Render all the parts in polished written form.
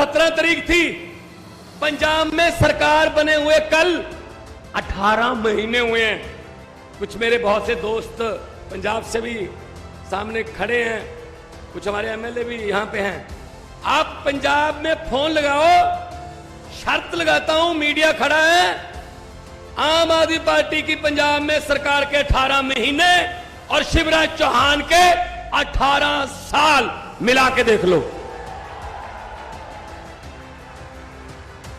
17 तारीख थी। पंजाब में सरकार बने हुए कल 18 महीने हुए हैं। कुछ मेरे बहुत से दोस्त पंजाब से भी सामने खड़े हैं, कुछ हमारे एमएलए भी यहां पे हैं। आप पंजाब में फोन लगाओ, शर्त लगाता हूं, मीडिया खड़ा है, आम आदमी पार्टी की पंजाब में सरकार के 18 महीने और शिवराज चौहान के 18 साल मिला के देख लो।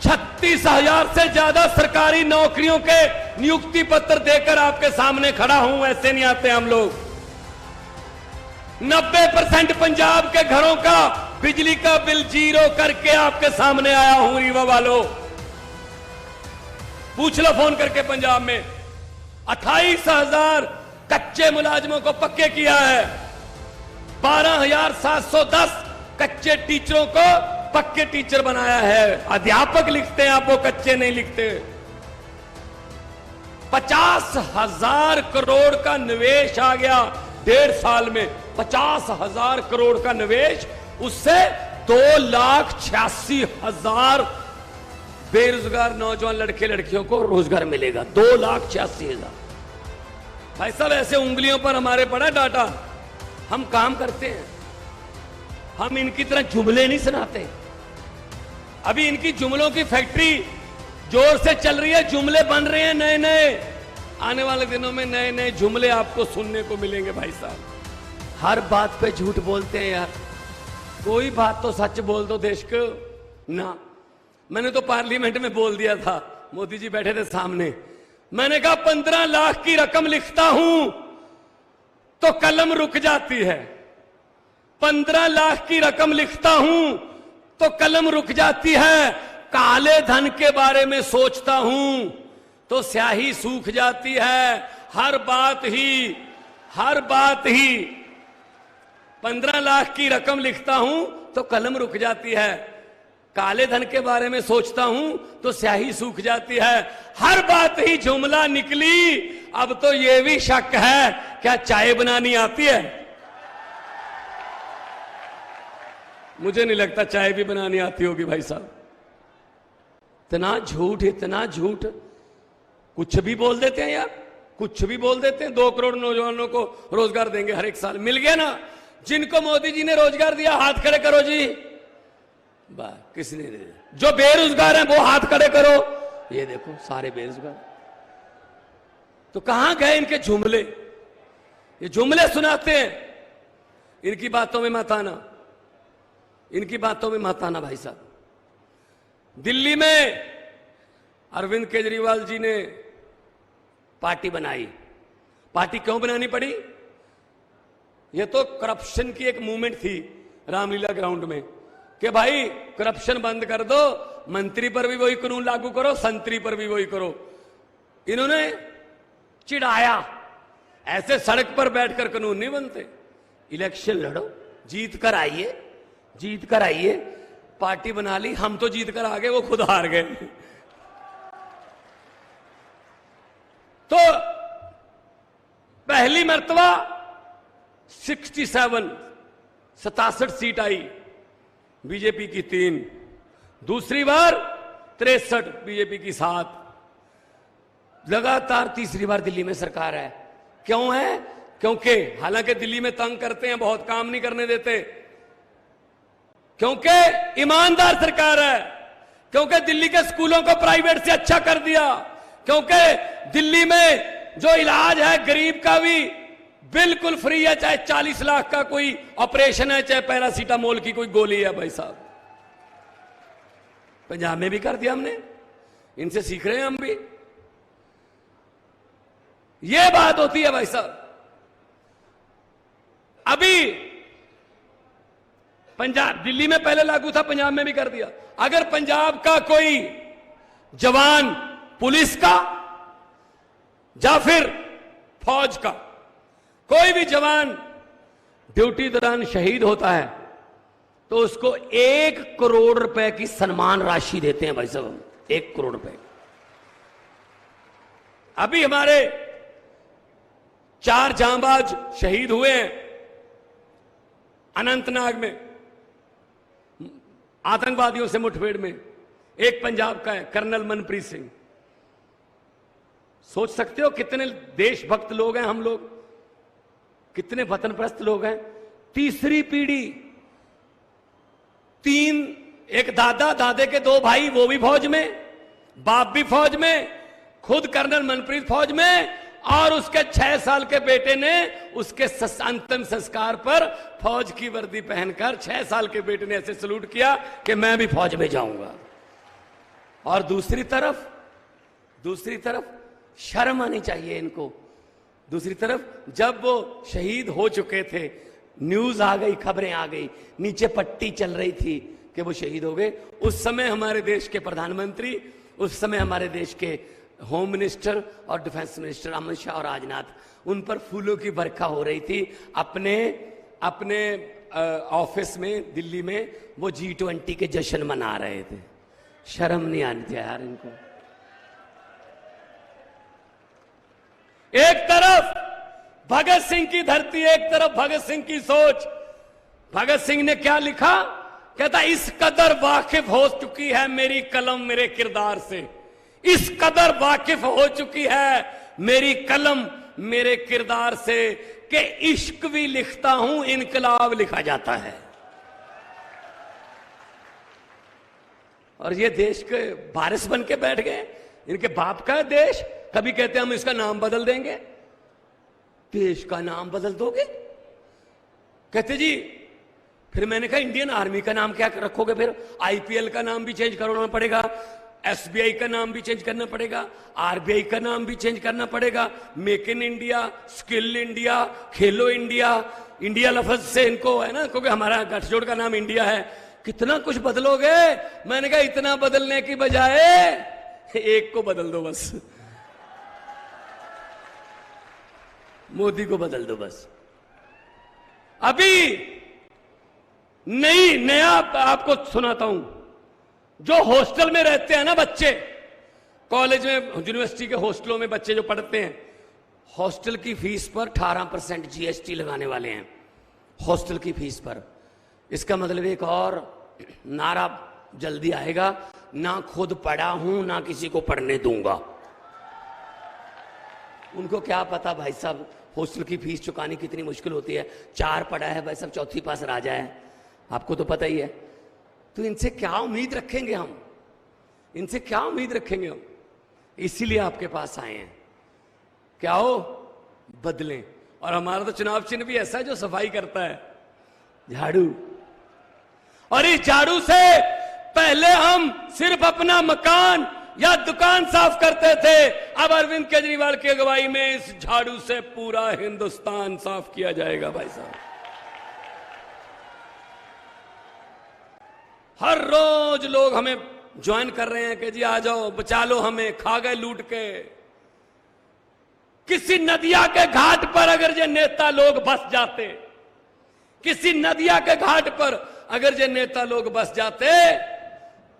36,000 से ज्यादा सरकारी नौकरियों के नियुक्ति पत्र देकर आपके सामने खड़ा हूं। ऐसे नहीं आते हम लोग। 90% पंजाब के घरों का बिजली का बिल जीरो करके आपके सामने आया हूं। रीवा वालों, पूछ लो फोन करके। पंजाब में 28,000 कच्चे मुलाजिमों को पक्के किया है। 12,710 कच्चे टीचरों को पक्के टीचर बनाया है। अध्यापक लिखते हैं आप, वो कच्चे नहीं लिखते। 50,000 करोड़ का निवेश आ गया 1.5 साल में। 50,000 करोड़ का निवेश, उससे 2,86,000 बेरोजगार नौजवान लड़के लड़कियों को रोजगार मिलेगा। 2,86,000। भाई साहब, ऐसे उंगलियों पर हमारे पड़ा डाटा। हम काम करते हैं, हम इनकी तरह जुमले नहीं सुनाते। अभी इनकी जुमलों की फैक्ट्री जोर से चल रही है, जुमले बन रहे हैं नए नए। आने वाले दिनों में नए नए जुमले आपको सुनने को मिलेंगे। भाई साहब, हर बात पे झूठ बोलते हैं यार। कोई बात तो सच बोल दो देश को ना। मैंने तो पार्लियामेंट में बोल दिया था, मोदी जी बैठे थे सामने। मैंने कहा 15 लाख की रकम लिखता हूं तो कलम रुक जाती है। 15 लाख की रकम लिखता हूं तो कलम रुक जाती है। काले धन के बारे में सोचता हूं तो स्याही सूख जाती है। हर बात ही 15 लाख की रकम लिखता हूं तो कलम रुक जाती है। काले धन के बारे में सोचता हूं तो स्याही सूख जाती है। हर बात ही जुमला निकली। अब तो यह भी शक है, क्या चाय बनानी आती है? मुझे नहीं लगता चाय भी बनानी आती होगी भाई साहब। इतना झूठ, इतना झूठ। कुछ भी बोल देते हैं यार, कुछ भी बोल देते हैं। 2 करोड़ नौजवानों को रोजगार देंगे हर एक साल। मिल गया ना? जिनको मोदी जी ने रोजगार दिया हाथ खड़े करो जी। किसने दिया? जो बेरोजगार हैं वो हाथ खड़े करो। ये देखो सारे बेरोजगार। तो कहां गए इनके जुमले? ये जुमले सुनाते हैं। इनकी बातों में मत आना, इनकी बातों में मत आना भाई साहब। दिल्ली में अरविंद केजरीवाल जी ने पार्टी बनाई। पार्टी क्यों बनानी पड़ी? यह तो करप्शन की एक मूवमेंट थी रामलीला ग्राउंड में कि भाई करप्शन बंद कर दो, मंत्री पर भी वही कानून लागू करो, संतरी पर भी वही करो। इन्होंने चिढ़ाया, ऐसे सड़क पर बैठकर कानून नहीं बनते। इलेक्शन लड़ो, जीत कर आइए, जीत कर आइए। पार्टी बना ली, हम तो जीत कर आ गए, वो खुद हार गए। तो पहली मर्तबा 67 सीट आई, बीजेपी की 3। दूसरी बार 63, बीजेपी की 7। लगातार तीसरी बार दिल्ली में सरकार है। क्यों है? क्योंकि हालांकि दिल्ली में तंग करते हैं, बहुत काम नहीं करने देते, क्योंकि ईमानदार सरकार है, क्योंकि दिल्ली के स्कूलों को प्राइवेट से अच्छा कर दिया, क्योंकि दिल्ली में जो इलाज है गरीब का भी बिल्कुल फ्री है। चाहे 40 लाख का कोई ऑपरेशन है, चाहे पैरासीटामोल की कोई गोली है। भाई साहब, पंजाब में भी कर दिया हमने, इनसे सीख रहे हैं हम भी। यह बात होती है भाई साहब। अभी पंजाब, दिल्ली में पहले लागू था, पंजाब में भी कर दिया। अगर पंजाब का कोई जवान पुलिस का या फिर फौज का कोई भी जवान ड्यूटी दौरान शहीद होता है तो उसको 1 करोड़ रुपए की सम्मान राशि देते हैं भाई साहब। 1 करोड़ रुपए। अभी हमारे 4 जांबाज शहीद हुए हैं अनंतनाग में। आतंकवादियों से मुठभेड़ में। एक पंजाब का है कर्नल मनप्रीत सिंह। सोच सकते हो कितने देशभक्त लोग हैं हम लोग, कितने वतनप्रस्त लोग हैं। तीसरी पीढ़ी, एक दादा, दादे के 2 भाई, वो भी फौज में, बाप भी फौज में, खुद कर्नल मनप्रीत फौज में, और उसके 6 साल के बेटे ने उसके अंतिम संस्कार पर फौज की वर्दी पहनकर 6 साल के बेटे ने ऐसे सलूट किया कि मैं भी फौज में जाऊंगा। और दूसरी तरफ शर्म आनी चाहिए इनको। दूसरी तरफ जब वो शहीद हो चुके थे, न्यूज आ गई, खबरें आ गई, नीचे पट्टी चल रही थी कि वो शहीद हो गए। उस समय हमारे देश के प्रधानमंत्री, उस समय हमारे देश के होम मिनिस्टर और डिफेंस मिनिस्टर अमित शाह और राजनाथ, उन पर फूलों की बरखा हो रही थी। अपने ऑफिस में दिल्ली में वो G20 के जश्न मना रहे थे। शर्म नहीं आनी थी यार इनको। एक तरफ भगत सिंह की धरती, एक तरफ भगत सिंह की सोच। भगत सिंह ने क्या लिखा? कहता इस कदर वाकिफ हो चुकी है मेरी कलम मेरे किरदार से, इस कदर वाकिफ हो चुकी है मेरी कलम मेरे किरदार से कि इश्क भी लिखता हूं इनकलाब लिखा जाता है। और ये देश के वारिस बन के बैठ गए। इनके बाप का है देश। कभी कहते हैं हम इसका नाम बदल देंगे। देश का नाम बदल दोगे? कहते जी, फिर मैंने कहा इंडियन आर्मी का नाम क्या रखोगे? फिर IPL का नाम भी चेंज करना पड़ेगा, SBI का नाम भी चेंज करना पड़ेगा, RBI का नाम भी चेंज करना पड़ेगा, make in India, skill India, Khelo India. India लफ्ज से इनको है ना, क्योंकि हमारा गठजोड़ का नाम इंडिया है। कितना कुछ बदलोगे? मैंने कहा इतना बदलने की बजाय एक को बदल दो बस, मोदी को बदल दो बस। अभी नया आपको सुनाता हूं। जो हॉस्टल में रहते हैं ना बच्चे, कॉलेज में, यूनिवर्सिटी के हॉस्टलों में बच्चे जो पढ़ते हैं, हॉस्टल की फीस पर 18% GST लगाने वाले हैं। हॉस्टल की फीस पर। इसका मतलब एक और नारा जल्दी आएगा, ना खुद पढ़ा हूं ना किसी को पढ़ने दूंगा। उनको क्या पता भाई साहब हॉस्टल की फीस चुकानी कितनी मुश्किल होती है। 4 पढ़ा है भाई साहब, 4थी पास राजा है, आपको तो पता ही है। तो इनसे क्या उम्मीद रखेंगे हम? इनसे क्या उम्मीद रखेंगे हम? इसीलिए आपके पास आए हैं। क्या हो? बदलें। और हमारा तो चुनाव चिन्ह भी ऐसा है जो सफाई करता है, झाड़ू। और इस झाड़ू से पहले हम सिर्फ अपना मकान या दुकान साफ करते थे, अब अरविंद केजरीवाल की अगुवाई में इस झाड़ू से पूरा हिंदुस्तान साफ किया जाएगा भाई साहब। हर रोज लोग हमें ज्वाइन कर रहे हैं कि जी आ जाओ, बचा लो हमें, खा गए लूट के। किसी नदिया के घाट पर अगर ये नेता लोग बस जाते, किसी नदिया के घाट पर अगर ये नेता लोग बस जाते,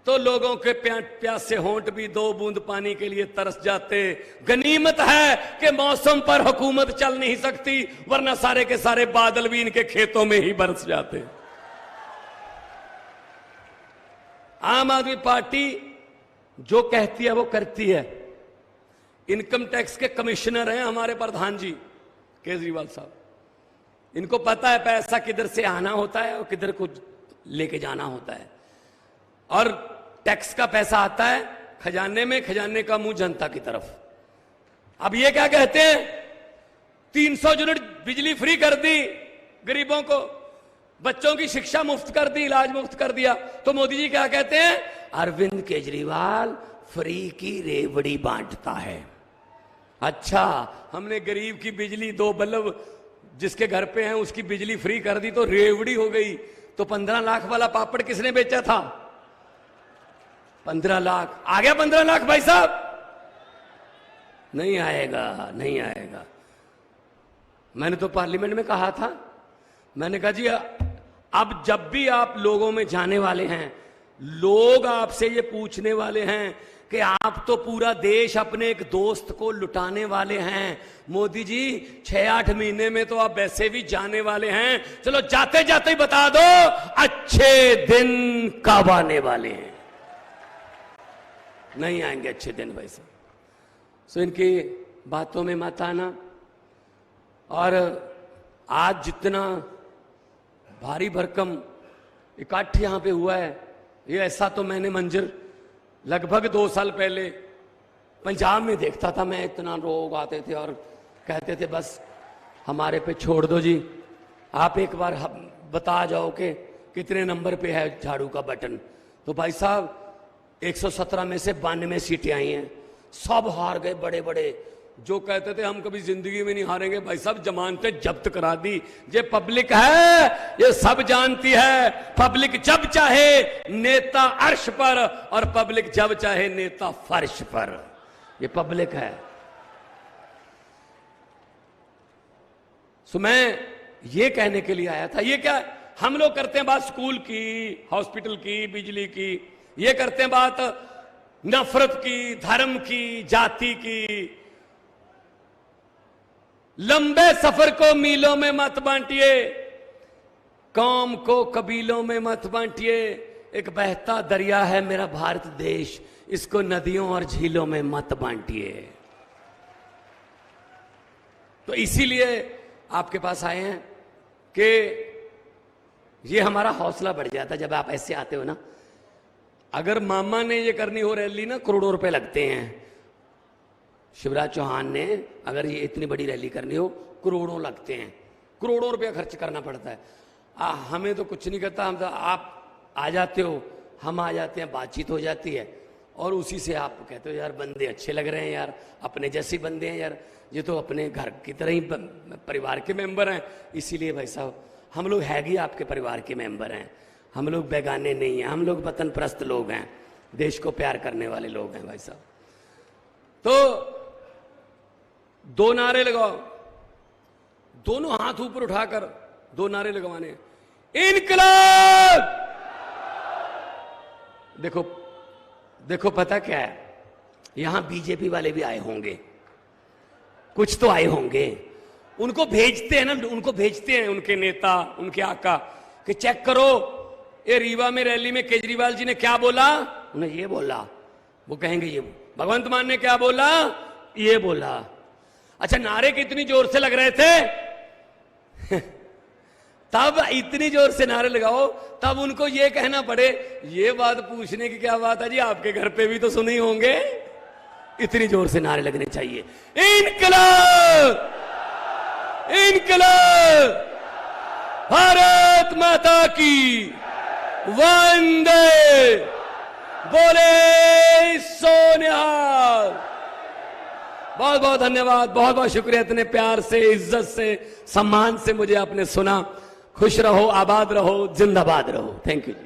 तो लोगों के प्यासे होंठ भी 2 बूंद पानी के लिए तरस जाते। गनीमत है कि मौसम पर हुकूमत चल नहीं सकती, वरना सारे के सारे बादल भी इनके खेतों में ही बरस जाते। आम आदमी पार्टी जो कहती है वो करती है। इनकम टैक्स के कमिश्नर हैं हमारे प्रधान जी केजरीवाल साहब। इनको पता है पैसा किधर से आना होता है और किधर को लेके जाना होता है। और टैक्स का पैसा आता है खजाने में, खजाने का मुंह जनता की तरफ। अब ये क्या कहते हैं, 300 यूनिट बिजली फ्री कर दी गरीबों को, बच्चों की शिक्षा मुफ्त कर दी, इलाज मुफ्त कर दिया। तो मोदी जी क्या कहते हैं, अरविंद केजरीवाल फ्री की रेवड़ी बांटता है। अच्छा, हमने गरीब की बिजली 2 बल्ब जिसके घर पे हैं उसकी बिजली फ्री कर दी तो रेवड़ी हो गई। तो 15 लाख वाला पापड़ किसने बेचा था? 15 लाख। आ गया 15 लाख भाई साहब? नहीं आएगा, नहीं आएगा। मैंने तो पार्लियामेंट में कहा था, मैंने कहा जी अब जब भी आप लोगों में जाने वाले हैं, लोग आपसे ये पूछने वाले हैं कि आप तो पूरा देश अपने एक दोस्त को लुटाने वाले हैं। मोदी जी 6-8 महीने में तो आप वैसे भी जाने वाले हैं, चलो जाते जाते ही बता दो अच्छे दिन कब आने वाले हैं। नहीं आएंगे अच्छे दिन भाई साहब। सो इनकी बातों में मत आना। और आज जितना भारी भरकम इकट्ठ यहां पे हुआ है, ये ऐसा तो मैंने मंजर लगभग 2 साल पहले पंजाब में देखता था मैं। इतना लोग आते थे और कहते थे बस हमारे पे छोड़ दो जी, आप एक बार बता जाओ कि कितने नंबर पे है झाड़ू का बटन। तो भाई साहब 117 में से 92 सीटें आई हैं, सब हार गए बड़े बड़े। जो कहते थे हम कभी जिंदगी में नहीं हारेंगे, भाई साहब जमानतें जब्त करा दी। ये पब्लिक है, ये सब जानती है। पब्लिक जब चाहे नेता अर्श पर और पब्लिक जब चाहे नेता फर्श पर, ये पब्लिक है। सो मैं ये कहने के लिए आया था, ये क्या हम लोग करते हैं बात स्कूल की, हॉस्पिटल की, बिजली की, ये करते हैं बात नफरत की, धर्म की, जाति की। लंबे सफर को मीलों में मत बांटिए, कौम को कबीलों में मत बांटिए। एक बहता दरिया है मेरा भारत देश, इसको नदियों और झीलों में मत बांटिए। तो इसीलिए आपके पास आए हैं कि ये हमारा हौसला बढ़ जाता है जब आप ऐसे आते हो ना। अगर मामा ने ये करनी हो रैली ना, करोड़ों रुपए लगते हैं। शिवराज चौहान ने अगर ये इतनी बड़ी रैली करनी हो, करोड़ों लगते हैं, करोड़ों रुपया खर्च करना पड़ता है। हमें तो कुछ नहीं करता, हम तो आप आ जाते हो, हम आ जाते हैं, बातचीत हो जाती है और उसी से आप कहते हो यार बंदे अच्छे लग रहे हैं यार, अपने जैसे बंदे हैं यार, ये तो अपने घर की तरह ही परिवार के मेंबर हैं। इसीलिए भाई साहब हम लोग है ही आपके परिवार के मेंबर हैं, हम लोग बेगाने नहीं हैं, हम लोग वतन परस्त लोग हैं, देश को प्यार करने वाले लोग हैं भाई साहब। तो 2 नारे लगाओ, दोनों हाथ ऊपर उठाकर 2 नारे लगवाने। इनकलाब। देखो देखो पता क्या है, यहां बीजेपी वाले भी आए होंगे, कुछ तो आए होंगे, उनको भेजते हैं ना, उनको भेजते हैं उनके नेता, उनके आका कि चेक करो ये रीवा में रैली में केजरीवाल जी ने क्या बोला। उन्हें ये बोला, वो कहेंगे ये भगवंत मान ने क्या बोला, ये बोला। अच्छा नारे कितनी जोर से लग रहे थे तब इतनी जोर से नारे लगाओ, तब उनको ये कहना पड़े। ये बात पूछने की क्या बात है जी, आपके घर पे भी तो सुने होंगे। इतनी जोर से नारे लगने चाहिए। इनकलाब, इनकलाब, भारत माता की वंदे, बोले सोनिहाल। बहुत बहुत धन्यवाद, बहुत बहुत शुक्रिया, इतने प्यार से, इज्जत से, सम्मान से मुझे आपने सुना। खुश रहो, आबाद रहो, जिंदाबाद रहो। Thank you.